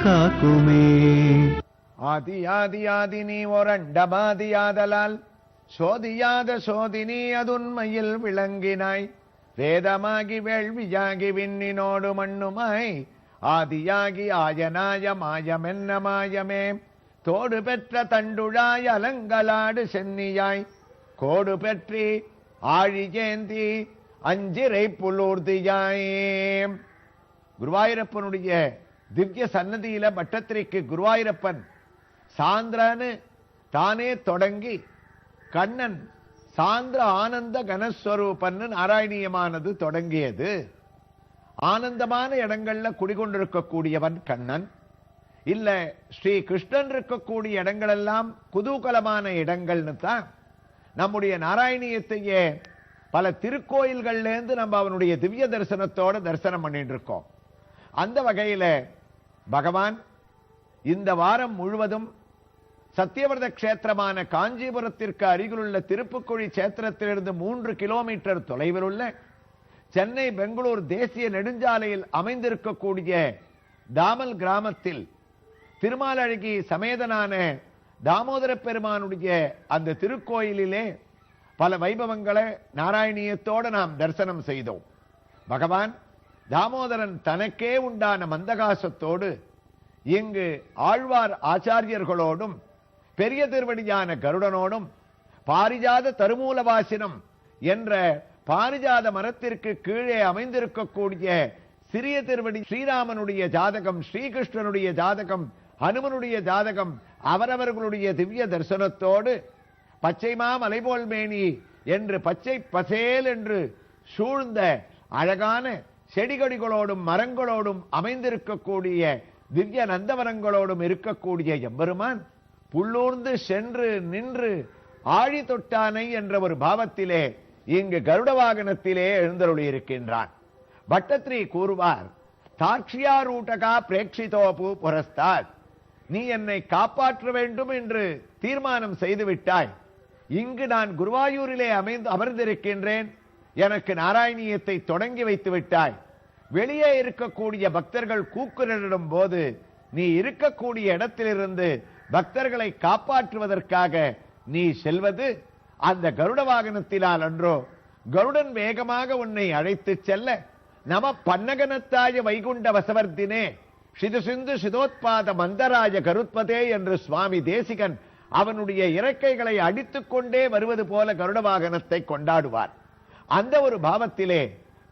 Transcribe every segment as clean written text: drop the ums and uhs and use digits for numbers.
காக்குமே. ஆதி ஆதி ஆதி நீ ஓரண்டமாதியாதலால் சோதியாத சோதினி அதுண்மையில் விளங்கினாய். வேதமாகி வேள்வியாகி விண்ணினோடு மண்ணுமாய் ஆதியாகி ஆயனாய மாயமென்ன மாயமே. தோடு பெற்ற தண்டுழாய் அலங்கலாடு சென்னியாய் கோடு பெற்றி ஆழியேந்தி அஞ்சிரை புலூர்தியாயே. குருவாயூரப்பனுடைய திவ்ய சன்னதியில பட்டத்திரிக்கு குருவாயூரப்பன் சாந்திரன்னு தானே தொடங்கி கண்ணன் சாந்திர ஆனந்த கனஸ்வரூபன்னு நாராயணியமானது தொடங்கியது. ஆனந்தமான இடங்கள்ல குடிகொண்டிருக்கக்கூடியவன் கண்ணன். இல்ல ஸ்ரீ கிருஷ்ணன் இருக்கக்கூடிய இடங்கள் எல்லாம் குதூகலமான இடங்கள்னு தான் நம்முடைய நாராயணியத்தையே பல திருக்கோயில்கள்ல இருந்து நம்ம அவனுடைய திவ்ய தரிசனத்தோட தரிசனம் பண்ணிட்டு இருக்கோம். அந்த வகையில பகவான் இந்த வாரம் முழுவதும் சத்தியவிரத கஷேத்திரமான காஞ்சிபுரத்திற்கு அருகிலுள்ள திருப்புக்குழி கஷேத்திரத்திலிருந்து 3 கிலோமீட்டர் தொலைவில் உள்ள சென்னை பெங்களூர் தேசிய நெடுஞ்சாலையில் அமைந்திருக்கக்கூடிய தாமல் கிராமத்தில் திருமாலழகி சமேதனான தாமோதர பெருமானுடைய அந்த திருக்கோயிலிலே பல வைபவங்களை நாராயணியத்தோடு நாம் தரிசனம் செய்தோம். பகவான் தாமோதரன் தனக்கே உண்டான மந்தகாசத்தோடு இங்கு ஆழ்வார் ஆச்சாரியர்களோடும் பெரிய திருவடியான கருடனோடும் பாரிஜாத தருமூலவாசினம் என்ற பாரிஜாத மரத்திற்கு கீழே அமைந்திருக்கக்கூடிய சிறிய திருவடி ஸ்ரீராமனுடைய ஜாதகம், ஸ்ரீகிருஷ்ணனுடைய ஜாதகம், ஹனுமனுடைய ஜாதகம் அவரவர்களுடைய திவ்ய தரிசனத்தோடு பச்சைமா மலைபோல் மேனி என்று பச்சை பசேல் என்று சூழ்ந்த அழகான செடிகொடிகளோடும் மரங்களோடும் அமைந்திருக்கக்கூடிய திவ்ய நந்தவனங்களோடும் இருக்கக்கூடிய எம்பெருமான் புள்ளூர்ந்து சென்று நின்று ஆழி தொட்டானை என்ற ஒரு பாவத்திலே இங்கு கருட வாகனத்திலே எழுந்தருளி இருக்கின்றான். பட்டத்ரி கூறுவார், தாட்சியாரூட்டகா பிரேட்சிதோபு புரஸ்தாத், நீ என்னை காப்பாற்ற வேண்டும் என்று தீர்மானம் செய்து விட்டாய். இங்கு நான் குருவாயூரிலே அமர்ந்திருக்கின்றேன். எனக்கு நாராயணியத்தை தொடங்கி வைத்து விட்டாய். வெளியே இருக்கக்கூடிய பக்தர்கள் கூக்குரலிடும் போது நீ இருக்கக்கூடிய இடத்திலிருந்து பக்தர்களை காப்பாற்றுவதற்காக நீ செல்வது அந்த கருட வாகனத்தினால் அன்றோ? கருடன் வேகமாக உன்னை அழைத்து செல்ல நம பன்னகனத்தாய வைகுண்ட வசவர்த்தினே சிது சிந்து சிதோத்பாத மந்தராஜ கருத்பதே என்று சுவாமி தேசிகன் அவனுடைய இறக்கைகளை அடித்துக் கொண்டே வருவது போல கருட வாகனத்தை கொண்டாடுவார். அந்த ஒரு பாவத்திலே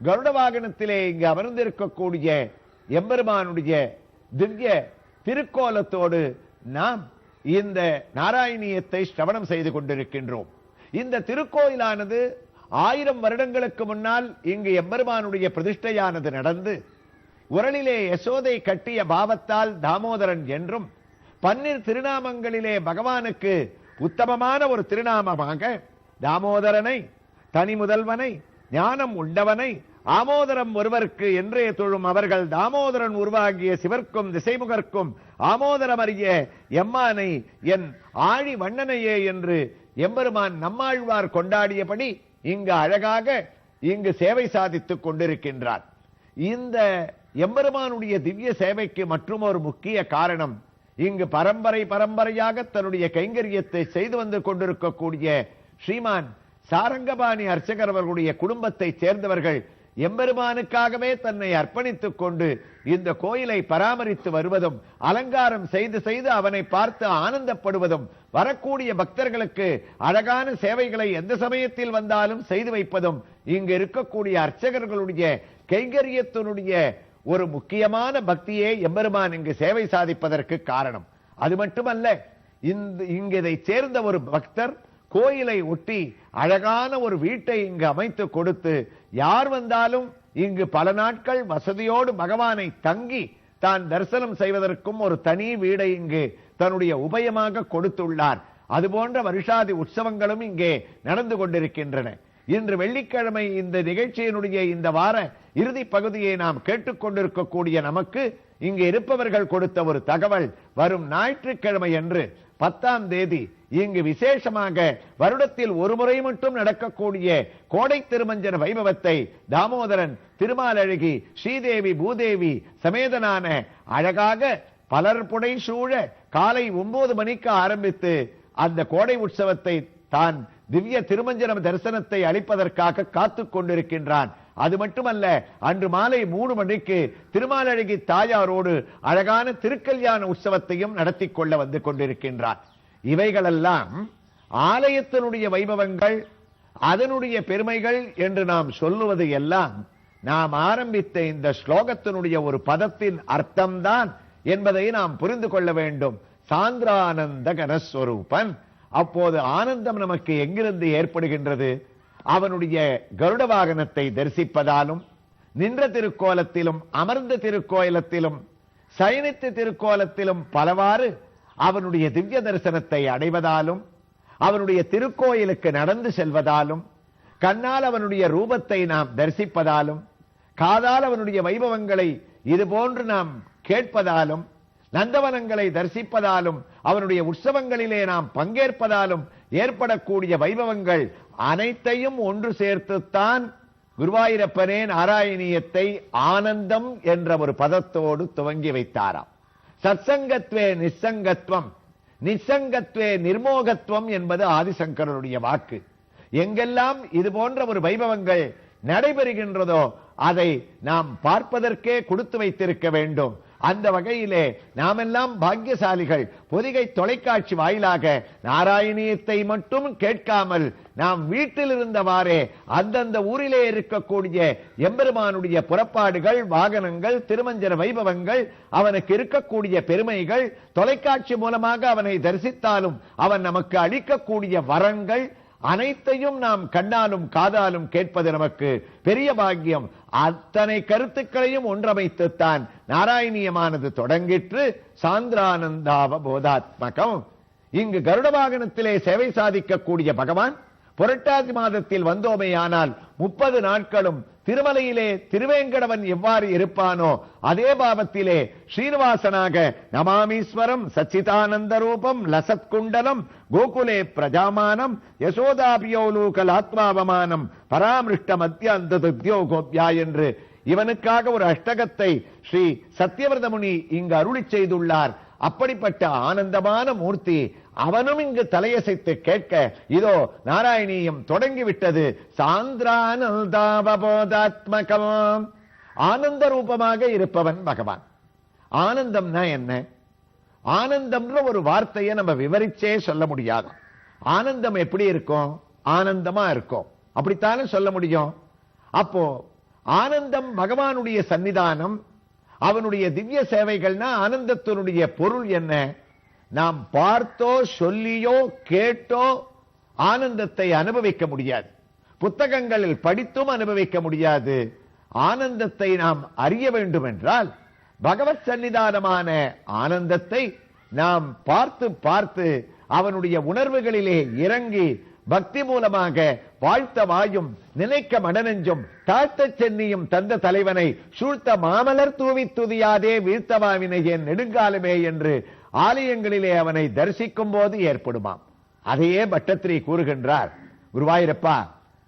கருட வாகனத்திலே இங்கு அமர்ந்திருக்கக்கூடிய எம்பெருமானுடைய திவ்ய திருக்கோலத்தோடு நாம் இந்த நாராயணியத்தை ஸ்ரவணம் செய்து கொண்டிருக்கின்றோம். இந்த திருக்கோயிலானது 1000 வருடங்களுக்கு முன்னால் இங்கு எம்பெருமானுடைய பிரதிஷ்டையானது நடந்து உரலிலே யசோதை கட்டிய பாவத்தால் தாமோதரன் என்றும் 12 திருநாமங்களிலே பகவானுக்கு உத்தமமான ஒரு திருநாமமாக தாமோதரனை, தனி முதல்வனை, ஞானம் உண்டவனை, ஆமோதரம் ஒருவருக்கு என்றே தொழும் அவர்கள் தாமோதரன் உருவாகிய சிவர்க்கும் திசைமுகர்க்கும் ஆமோதரம் அறிய எம்மானை என் ஆழி வண்ணனையே என்று எம்பெருமான் நம்மாழ்வார் கொண்டாடியபடி இங்கு அழகாக இங்கு சேவை சாதித்துக் கொண்டிருக்கின்றார். இந்த எம்பெருமானுடைய திவ்ய சேவைக்கு மற்றும் ஒரு முக்கிய காரணம், இங்கு பரம்பரையாக தன்னுடைய கைங்கரியத்தை செய்து வந்து கொண்டிருக்கக்கூடிய ஸ்ரீமான் சாரங்கபாணி அர்ச்சகர் அவர்களுடைய குடும்பத்தை சேர்ந்தவர்கள் எம்பெருமானுக்காகவே தன்னை அர்ப்பணித்துக் கொண்டு இந்த கோயிலை பராமரித்து வருவதும் அலங்காரம் செய்து அவனை பார்த்து ஆனந்தப்படுவதும் வரக்கூடிய பக்தர்களுக்கு அழகான சேவைகளை எந்த சமயத்தில் வந்தாலும் செய்து வைப்பதும் இங்கு இருக்கக்கூடிய அர்ச்சகர்களுடைய கைங்கரியத்தினுடைய ஒரு முக்கியமான பக்தியே எம்பெருமான் இங்கு சேவை சாதிப்பதற்கு காரணம். அது மட்டுமல்ல, இங்கு இதை சேர்ந்த ஒரு பக்தர் கோயிலை ஒட்டி அழகான ஒரு வீட்டை இங்கு அமைத்து கொடுத்து யார் வந்தாலும் இங்கு பல நாட்கள் வசதியோடு பகவானை தங்கி தான் தரிசனம் செய்வதற்கும் ஒரு தனி வீடை இங்கு தன்னுடைய உபயமாக கொடுத்துள்ளார். அதுபோன்ற வருஷாதி உற்சவங்களும் இங்கே நடந்து கொண்டிருக்கின்றன. இன்று வெள்ளிக்கிழமை இந்த நிகழ்ச்சியினுடைய இந்த வார இறுதி பகுதியை நாம் கேட்டுக்கொண்டிருக்கக்கூடிய நமக்கு இங்கு இருப்பவர்கள் கொடுத்த ஒரு தகவல், வரும் ஞாயிற்றுக்கிழமை அன்று 10ஆம் தேதி இங்கு விசேஷமாக வருடத்தில் ஒரு முறை மட்டும் நடக்கக்கூடிய கோடை திருமஞ்சன வைபவத்தை தாமோதரன், திருமாலழகி, ஸ்ரீதேவி, பூதேவி சமேதனான அழகாக பலர் புடை சூழ காலை 9 மணிக்கு ஆரம்பித்து அந்த கோடை உற்சவத்தை தான் திவ்ய திருமஞ்சன தரிசனத்தை அளிப்பதற்காக காத்துக் கொண்டிருக்கின்றான். அது மட்டுமல்ல, அன்று மாலை 3 மணிக்கு திருமாலழகி தாயாரோடு அழகான திருக்கல்யாண உற்சவத்தையும் நடத்தி கொள்ள வந்து கொண்டிருக்கின்றான். இவைகளெல்லாம் ஆலயத்தினுடைய வைபவங்கள், அதனுடைய பெருமைகள் என்று நாம் சொல்லுவது எல்லாம் நாம் ஆரம்பித்த இந்த ஸ்லோகத்தினுடைய ஒரு பதத்தின் அர்த்தம்தான் என்பதை நாம் புரிந்து கொள்ள வேண்டும். சாந்திரானந்த கனஸ்வரூபன். அப்போது ஆனந்தம் நமக்கு எங்கிருந்து ஏற்படுகின்றது? அவனுடைய கருட வாகனத்தை தரிசிப்பதாலும், நின்ற திருக்கோலத்திலும் அமர்ந்த திருக்கோலத்திலும் சயனித்த திருக்கோலத்திலும் பலவாறு அவனுடைய திவ்ய தரிசனத்தை அடைவதாலும், அவனுடைய திருக்கோயிலுக்கு நடந்து செல்வதாலும், கண்ணால் அவனுடைய ரூபத்தை நாம் தரிசிப்பதாலும், காதால் அவனுடைய வைபவங்களை இதுபோன்று நாம் கேட்பதாலும், நந்தவனங்களை தரிசிப்பதாலும், அவனுடைய உற்சவங்களிலே நாம் பங்கேற்பதாலும் ஏற்படக்கூடிய வைபவங்கள் அனைத்தையும் ஒன்று சேர்த்துத்தான் குருவாயூரப்பனே நாராயணியத்தை ஆனந்தம் என்ற ஒரு பதத்தோடு துவங்கி வைத்தாராம். சத்சங்கத்வே நிசங்கத்வம், நிசங்கத்வே நிர்மோகத்துவம் என்பது ஆதிசங்கரனுடைய வாக்கு. எங்கெல்லாம் இது போன்ற ஒரு வைபவங்கள் நடைபெறுகின்றதோ அதை நாம் பார்ப்பதற்கே கொடுத்து வைத்திருக்க வேண்டும். அந்த வகையிலே நாமெல்லாம் பாக்கியசாலிகள். பொதிகை தொலைக்காட்சி வாயிலாக நாராயணியத்தை மட்டும் கேட்காமல் நாம் வீட்டில் இருந்தவாறே அந்தந்த ஊரிலே இருக்கக்கூடிய எம்பெருமானுடைய புறப்பாடுகள், வாகனங்கள், திருமஞ்சன வைபவங்கள், அவனுக்கு இருக்கக்கூடிய பெருமைகள், தொலைக்காட்சி மூலமாக அவனை தரிசித்தாலும் அவன் நமக்கு அளிக்கக்கூடிய வரங்கள் அனைத்தையும் நாம் கண்ணாலும் காதாலும் கேட்பது நமக்கு பெரிய பாக்கியம். அத்தனை கருத்துக்களையும் ஒன்றமைத்துத்தான் நாராயணியமானது தொடங்கிற்று. சாந்திரானந்தாவபோதாத்மகம். இங்கு கருட வாகனத்திலே சேவை சாதிக்கக்கூடிய பகவான் புரட்டாதி மாதத்தில் வந்தோமேயானால் 30 நாட்களும் திருமலையிலே திருவேங்கடவன் எவ்வாறு இருப்பானோ அதே பாவத்திலே ஸ்ரீனிவாசனாக நமாமீஸ்வரம் சச்சிதானந்த ரூபம் லசத்குண்டலம் கோகுலே பிரஜாமானம் யசோதாபியோலூகலாத்மாவமானம் பராமிருஷ்ட மத்தியாந்தோகோப்யா என்று இவனுக்காக ஒரு அஷ்டகத்தை ஸ்ரீ சத்யவிரதமுனி இங்கு அருளி செய்துள்ளார். அப்படிப்பட்ட ஆனந்தமான மூர்த்தி அவனும் இங்கு தலையசைத்து கேட்க இதோ நாராயணியம் தொடங்கிவிட்டது. சாந்திரானந்தாவபோதாத்மகம். ஆனந்த ரூபமாக இருப்பவன் பகவான். ஆனந்தம்னா என்ன? ஆனந்தம்ன்ற ஒரு வார்த்தையை நம்ம விவரிச்சே சொல்ல முடியாது. ஆனந்தம் எப்படி இருக்கும்? ஆனந்தமா இருக்கும், அப்படித்தானே சொல்ல முடியும். அப்போ ஆனந்தம் பகவானுடைய சன்னிதானம், அவனுடைய திவ்ய சேவைகள்னா ஆனந்தத்தினுடைய பொருள் என்ன? நாம் பார்த்தோ சொல்லியோ கேட்டோ ஆனந்தத்தை அனுபவிக்க முடியாது. புத்தகங்களில் படித்தும் அனுபவிக்க முடியாது. ஆனந்தத்தை நாம் அறிய வேண்டும் என்றால் பகவத் சன்னிதானமான ஆனந்தத்தை நாம் பார்த்து பார்த்து அவனுடைய உணர்வுகளிலே இறங்கி பக்தி மூலமாக வாழ்த்த வாயும் நினைக்க மடனெஞ்சும் தாழ்த்த சென்னியும் தந்த தலைவனை சூழ்த்த மாமலர் தூவி துதியாதே வீழ்த்தவாவினை என் நெடுங்காலமே என்று ஆலயங்களிலே அவனை தரிசிக்கும் போது ஏற்படுமாம். அதையே பட்டத்திரி கூறுகின்றார். குருவாயூரப்பா,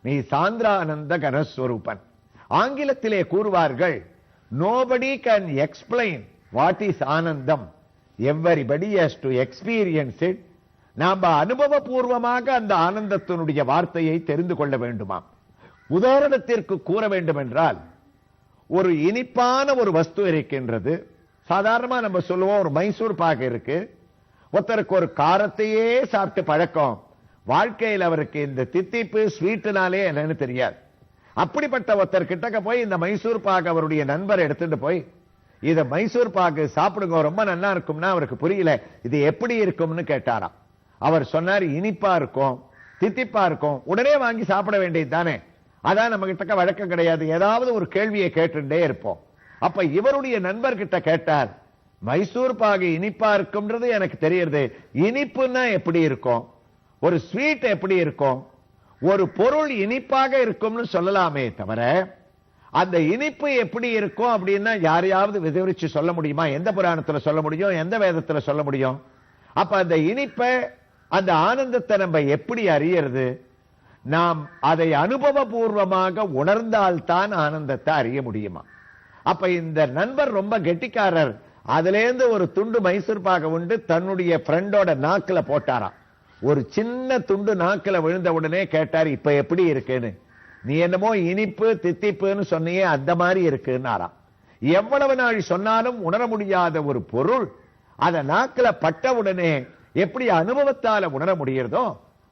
நீ சாந்திரானந்த கனஸ்வரூபன். ஆங்கிலத்திலே கூறுவார்கள், nobody can explain what is ஆனந்தம், everybody has to experience it. நாம் அனுபவபூர்வமாக அந்த ஆனந்தத்தினுடைய வார்த்தையை தெரிந்து கொள்ள வேண்டுமாம். உதாரணத்திற்கு கூற வேண்டும் என்றால், ஒரு இனிப்பான ஒரு வஸ்து இருக்கின்றது. சாதாரணமா நம்ம சொல்லுவோம், ஒரு மைசூர் பாக்கு இருக்கு. ஒருத்தருக்கு ஒரு காரத்தையே சாப்பிட்டு பழக்கம், வாழ்க்கையில் அவருக்கு இந்த தித்திப்பு ஸ்வீட்டுனாலே என்னன்னு தெரியாது. அப்படிப்பட்ட ஒருத்தர் கிட்டக்க போய் இந்த மைசூர் பாக்கு அவருடைய நண்பர் எடுத்துட்டு போய், இத மைசூர் பாக்கு சாப்பிடுங்க, ரொம்ப நல்லா இருக்கும்னா அவருக்கு புரியல, இது எப்படி இருக்கும்னு கேட்டாராம். அவர் சொன்னார், இனிப்பா இருக்கும், தித்திப்பா இருக்கும். உடனே வாங்கி சாப்பிட வேண்டியது தானே. அதான் நம்ம கிட்ட வழக்கம் கிடையாது. ஏதாவது ஒரு கேள்வியை கேட்டுட்டே இருப்போம். அப்ப இவருடைய நண்பர்கிட்ட கேட்டார், மைசூர் பாகு இனிப்பா இருக்கும்ன்றது எனக்கு தெரியுது, இனிப்புன்னா எப்படி இருக்கும், ஒரு ஸ்வீட் எப்படி இருக்கும், ஒரு பொருள் இனிப்பாக இருக்கும்னு சொல்லலாமே தவிர அந்த இனிப்பு எப்படி இருக்கும் அப்படின்னா யாரையாவது விவரிச்சு சொல்ல முடியுமா? எந்த புராணத்துல சொல்ல முடியும், எந்த வேதத்துல சொல்ல முடியும்? அப்ப அந்த இனிப்பை, அந்த ஆனந்தத்தை நம்ம எப்படி அறியறது? நாம் அதை அனுபவபூர்வமாக உணர்ந்தால்தான் ஆனந்தத்தை அறிய முடியுமா? அப்ப இந்த நண்பர் ரொம்ப கெட்டிக்காரர். அதுலேருந்து ஒரு துண்டு மைசூர் பாக உண்டு தன்னுடைய ஃப்ரெண்டோட நாக்குல போட்டாராம். ஒரு சின்ன துண்டு நாக்குல விழுந்த உடனே கேட்டார், இப்ப எப்படி இருக்குன்னு. நீ என்னமோ இனிப்பு தித்திப்புன்னு சொன்னியே, அந்த மாதிரி இருக்குன்னாராம். எவ்வளவு நாள் சொன்னாலும் உணர முடியாத ஒரு பொருள் அத நாக்குல பட்ட உடனே எப்படி அனுபவத்தால உணர முடியறதோ,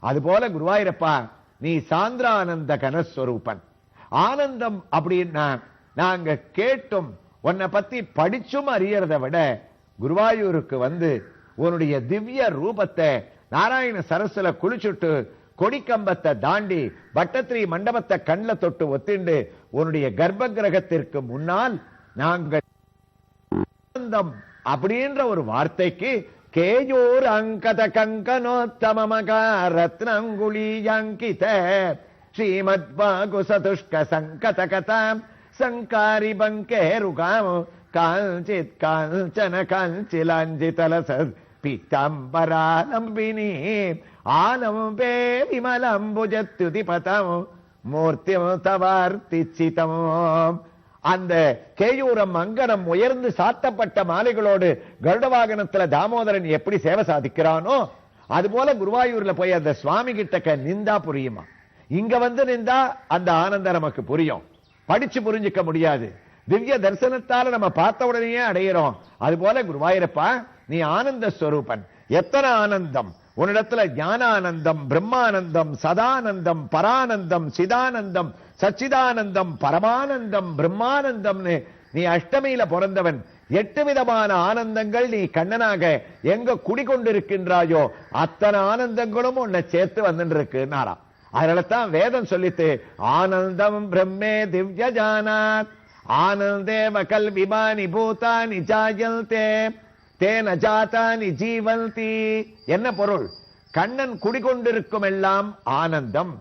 அதுபோல குருவாயூரப்பா நீ சாந்திரானந்த கனஸ்வரூபன். ஆனந்தம் அப்படின்னா நாங்க கேட்டும் உன்னை பத்தி படிச்சும் அறியறத விட குருவாயூருக்கு வந்து உன்னுடைய திவ்ய ரூபத்தை நாராயண சரஸ்ல குளிச்சுட்டு கொடிக்கம்பத்தை தாண்டி பட்டத்திரி மண்டபத்தை கண்ல தொட்டு ஒத்திண்டு உன்னுடைய கர்ப்ப கிரகத்திற்கு முன்னால் நாங்கள் ஆனந்தம் அப்படின்ற ஒரு வார்த்தைக்கு கேயூர் அங்கத கங்கனோத்தமமக ரத்னங்குளியங்கித ஸ்ரீமத் பாகு சதுஷ்க சங்கத கதாம் சங்காரி பங்கேருகாம் காஞ்சித் காஞ்சன காஞ்சிலாஞ்சிதலசத் பீத்தாம்பராலம்பினி ஆலம்பே விமலம்புஜத்யுதிபதம் மூர்த்திம் தவார்த்திச்சிதம். அந்த கேயூரம் அங்கனம் உயர்ந்து சாத்தப்பட்ட மாலைகளோடு கருட வாகனத்துல தாமோதரன் எப்படி சேவை சாதிக்கிறானோ, அது போல குருவாயூர்ல போய் அந்த சுவாமி கிட்ட நிந்தா புரியுமா. இங்க வந்து நின்றா அந்த ஆனந்தம் நமக்கு புரியும், படிச்சு புரிஞ்சுக்க முடியாது. திவ்ய தரிசனத்தால நம்ம பார்த்த உடனே அடையிறோம். அது போல குருவாயூரப்பா நீ ஆனந்த ஸ்வரூபன். எத்தனை ஆனந்தம் உன்னிடத்துல! ஞானானந்தம், பிரம்மானந்தம், சதானந்தம், பரானந்தம், சிதானந்தம், சச்சிதானந்தம், பரமானந்தம், பிரம்மானந்தம்னு நீ அஷ்டமியில பிறந்தவன். 8 விதமான ஆனந்தங்கள் நீ கண்ணனாக எங்க குடிகொண்டிருக்கின்றாயோ அத்தனை ஆனந்தங்களும் உன்னை சேர்த்து வந்துட்டு இருக்குன்னாரா. அதனாலதான் வேதம் சொல்லித்து ஆனந்தம் பிரம்மே திவ்ய ஜானாத் ஆனந்தேவ கல்விமானி பூதானி ஜாயல்தே தேன ஜாதானி ஜீவந்தி. என்ன பொருள்? கண்ணன் குடிகொண்டிருக்கும் எல்லாம் ஆனந்தம்,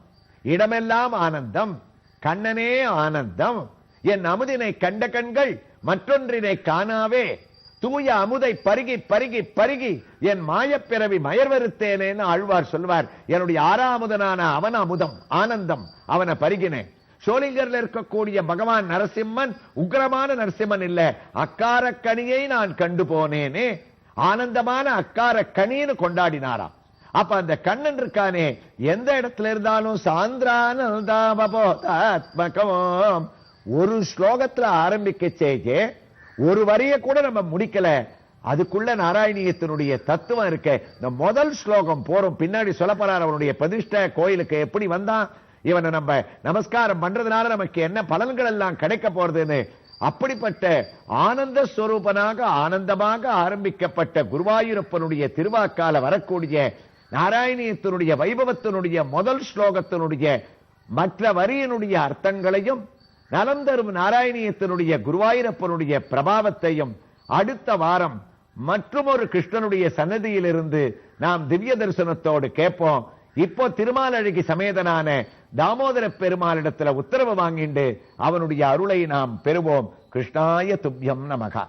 இடமெல்லாம் ஆனந்தம், கண்ணனே ஆனந்தம். என் அமுதினை கண்ட கண்கள் மற்றொன்றினை காணாவே, தூய அமுதை பருகி பருகி பருகி என் மாயப்பிறவி மயர்வருத்தேனேன்னு ஆழ்வார் சொல்வார். என்னுடைய ஆறாமுதனான அவன் அமுதம் ஆனந்தம், அவனை பருகினேன். சோளிங்கர்ல இருக்கக்கூடிய பகவான் நரசிம்மன் உக்ரமான நரசிம்மன் இல்ல, அக்கார கனியை நான் கண்டு போனேனே, ஆனந்தமான அக்கார கனின்னு கொண்டாடினாராம். அப்ப அந்த கண்ணன் இருக்கானே, எந்த இடத்துல இருந்தாலும் சாந்திரானந்தாத்மகம். ஒரு ஸ்லோகத்துல ஆரம்பிக்கச்சே ஒரு வரிய கூட நம்ம முடிக்கல, அதுக்குள்ள நாராயணியத்தினுடைய தத்துவம் இருக்க. இந்த முதல் ஸ்லோகம் போறோம், பின்னாடி சொல்லப்படார் அவனுடைய பிரதிஷ்ட கோயிலுக்கு எப்படி வந்தான், இவனை நம்ம நமஸ்காரம் பண்றதுனால நமக்கு என்ன பலன்கள் எல்லாம் கிடைக்க போறதுன்னு. அப்படிப்பட்ட ஆனந்த ஸ்வரூபனாக ஆனந்தமாக ஆரம்பிக்கப்பட்ட குருவாயூரப்பனுடைய திருவாக்கால வரக்கூடிய நாராயணியத்தினுடைய வைபவத்தினுடைய முதல் ஸ்லோகத்தினுடைய மற்ற வரியினுடைய அர்த்தங்களையும் நலம் தரும் நாராயணியத்தினுடைய குருவாயூரப்பனுடைய பிரபாவத்தையும் அடுத்த வாரம் மற்றொரு கிருஷ்ணனுடைய சன்னதியிலிருந்து நாம் திவ்ய தரிசனத்தோடு கேட்போம். இப்போ திருமாலழகி சமேதனான தாமோதர பெருமாளிடத்துல உத்தரவு வாங்கிண்டு அவனுடைய அருளை நாம் பெறுவோம். கிருஷ்ணாய துப்யம் நமகா.